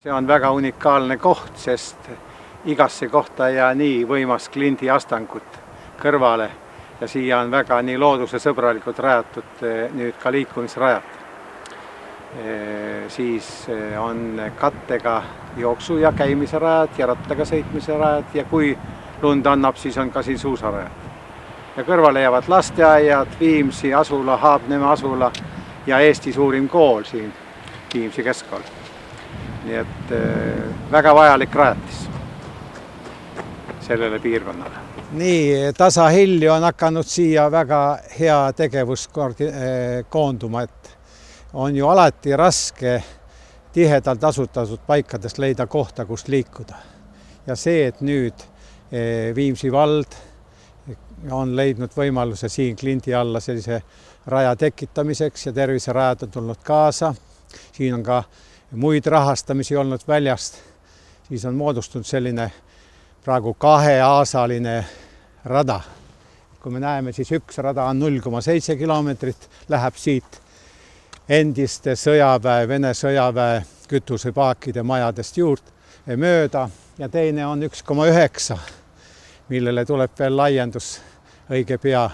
See on väga unikaalne koht, sest igasse kohta ei jää nii võimas klindi astangut kõrvale ja siia on väga nii looduse sõbralikult rajatud nüüd ka liikumisrajad. Siis on kattega jooksu- ja käimise rajad ja rattaga sõitmise rajad ja kui lund annab, siis on ka siin suusarajad. Ja kõrvale jäävad lasteaiad, Viimsi asula, Haabneme asula ja Eesti suurim kool siin, Viimsi keskkool. Nii et väga vajalik rajatis sellele piirkonnale. Nii, tasahilju on hakanud siia väga hea tegevus koonduma, et on ju alati raske tihedalt asutatud paikades leida kohta, kus liikuda. Ja see, et nüüd Viimsi vald on leidnud võimaluse siin klindi alla sellise raja tekitamiseks ja terviserajad on tulnud kaasa. Siin on ka muid rahastamisi olnud väljast. Siis on moodustunud selline praegu 2-aasaline rada. Kui me näeme, siis üks rada on 0,7 kilomeetrit, läheb siit endiste sõjaväe, Vene sõjaväe kütusepaakide majadest juurde mööda ja teine on 1,9, millele tuleb veel laiendus õige pea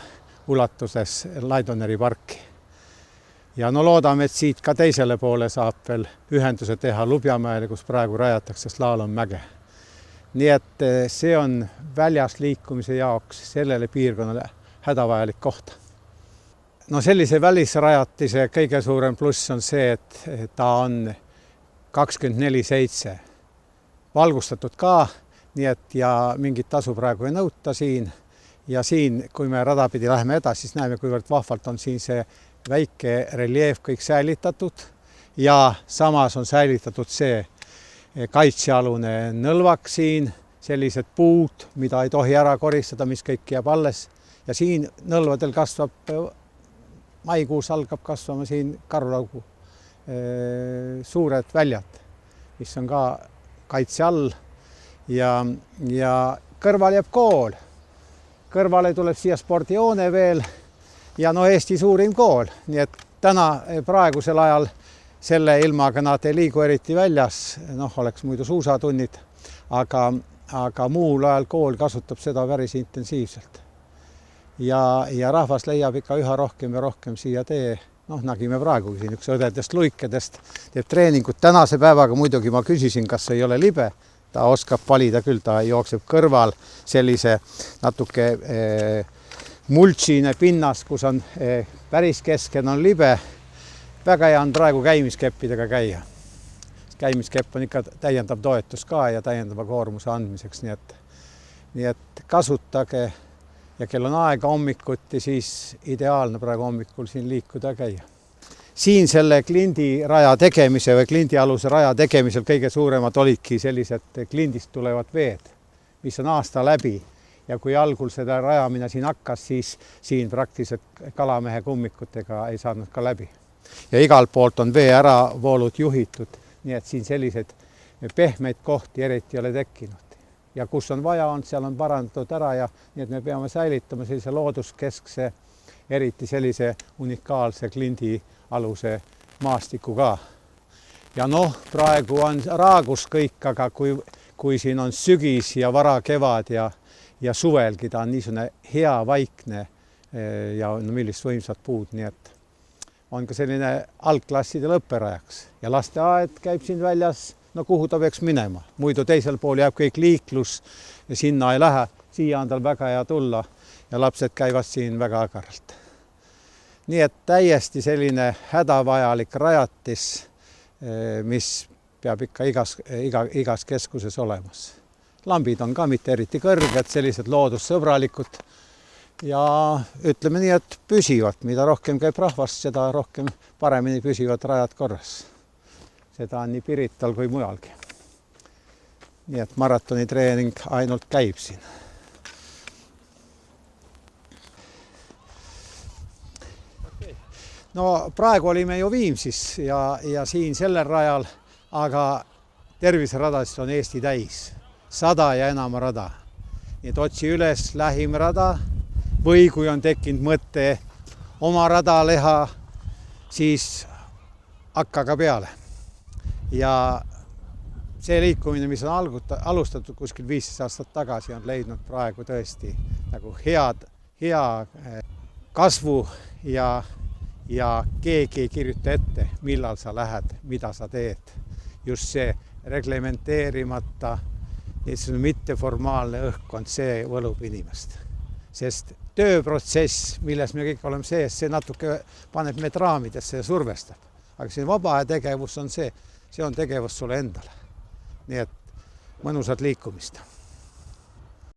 ulatuses Laidoneri parki. Ja no loodame, et siit ka teisele poole saab veel ühenduse teha Lubjamäele, kus praegu rajatakse Slalommäge. Nii et see on väljas liikumise jaoks sellele piirkonnale hädavajalik koht. No sellise välisrajatise kõige suurem pluss on see, et ta on 24/7 valgustatud ka, nii et ja mingit tasu praegu ei nõuta siin. Ja siin, kui me rada pidi läheme edasi, siis näeme, kuivõrd vahvalt on siin see väike reljeef kõik säilitatud ja samas on säilitatud see kaitsealune nõlvak siin, sellised puud, mida ei tohi ära koristada, mis kõik jääb alles. Ja siin nõlvadel kasvab, maikuus algab kasvama siin karulaugu suured väljad, mis on ka kaitse all ja kõrval jääb kool. Kõrvale tuleb siia spordijoone veel ja no Eesti suurim kool. Nii et täna praegusel ajal selle ilmaga nad ei liigu eriti väljas, oleks muidu suusatunnid, aga muul ajal kool kasutab seda päris intensiivselt. Ja rahvas leiab ikka üha rohkem ja rohkem siia tee. Nägime praegu siin üks õdedest luikedest teeb treeningut. Tänase päevaga muidugi ma küsisin, kas ei ole libe. Ta oskab valida küll, ta jookseb kõrval sellise natuke multsine pinnas, kus on päris kesken on libe. Väga hea on praegu käimiskeppidega käia. Käimiskepp on ikka täiendav toetus ka ja täiendava koormuse andmiseks, nii et kasutage ja kell on aega hommikuti, siis ideaalne praegu hommikul siin liikuda ja käia. Siin selle klindi raja tegemise või klindialuse raja tegemisel kõige suuremad olidki sellised klindist tulevad veed, mis on aasta läbi. Ja kui algul seda rajamine siin hakkas, siis siin praktiliselt kalamehe kummikutega ei saanud ka läbi. Ja igal poolt on vee äravoolud juhitud, nii et siin sellised pehmeid kohti eriti ei ole tekkinud. Ja kus on vaja on, seal on parandatud ära ja nii et me peame säilitama sellise looduskeskse, eriti sellise unikaalse klindi aluse maastiku ka. Ja praegu on raagus kõik, aga kui siin on sügis ja vara kevad ja suvelgi, ta on niisugune hea vaikne ja millist võimsat puud, nii et on ka selline algklassidele õpperajaks. Ja lasteaed käib siin väljas, kuhu ta peaks minema. Muidu teisel pool jääb kõik liiklus ja sinna ei lähe. Siia on tal väga hea tulla ja lapsed käivad siin väga agaralt. Nii et täiesti selline hädavajalik rajatis, mis peab ikka igas keskuses olemas. Lambid on ka mitte eriti kõrged, sellised loodussõbralikud ja ütleme nii, et püsivad. Mida rohkem käib rahvast, seda rohkem paremini püsivad rajad korras. Seda on nii Pirital kui mujalgi. Nii et maratonitreening ainult käib siin. Praegu olime ju Viimsis ja siin sellel rajal, aga terviseradast on Eesti täis. 100 ja enam rada. Nii et otsi üles lähim rada või kui on tekkinud mõte oma rada leha, siis hakka ka peale. Ja see liikumine, mis on alustatud kuskil 15 aastat tagasi, on leidnud praegu tõesti nagu hea kasvu ja keegi ei kirjuta ette, millal sa lähed, mida sa teed. Just see reglementeerimata, mitteformaalne õhkkond, see võlub inimest. Sest tööprotsess, milles me kõik oleme sees, see natuke paneb meid raamidesse ja survestab. Aga see vaba tegevus on see on tegevus sulle endale. Nii et mõnusat liikumist.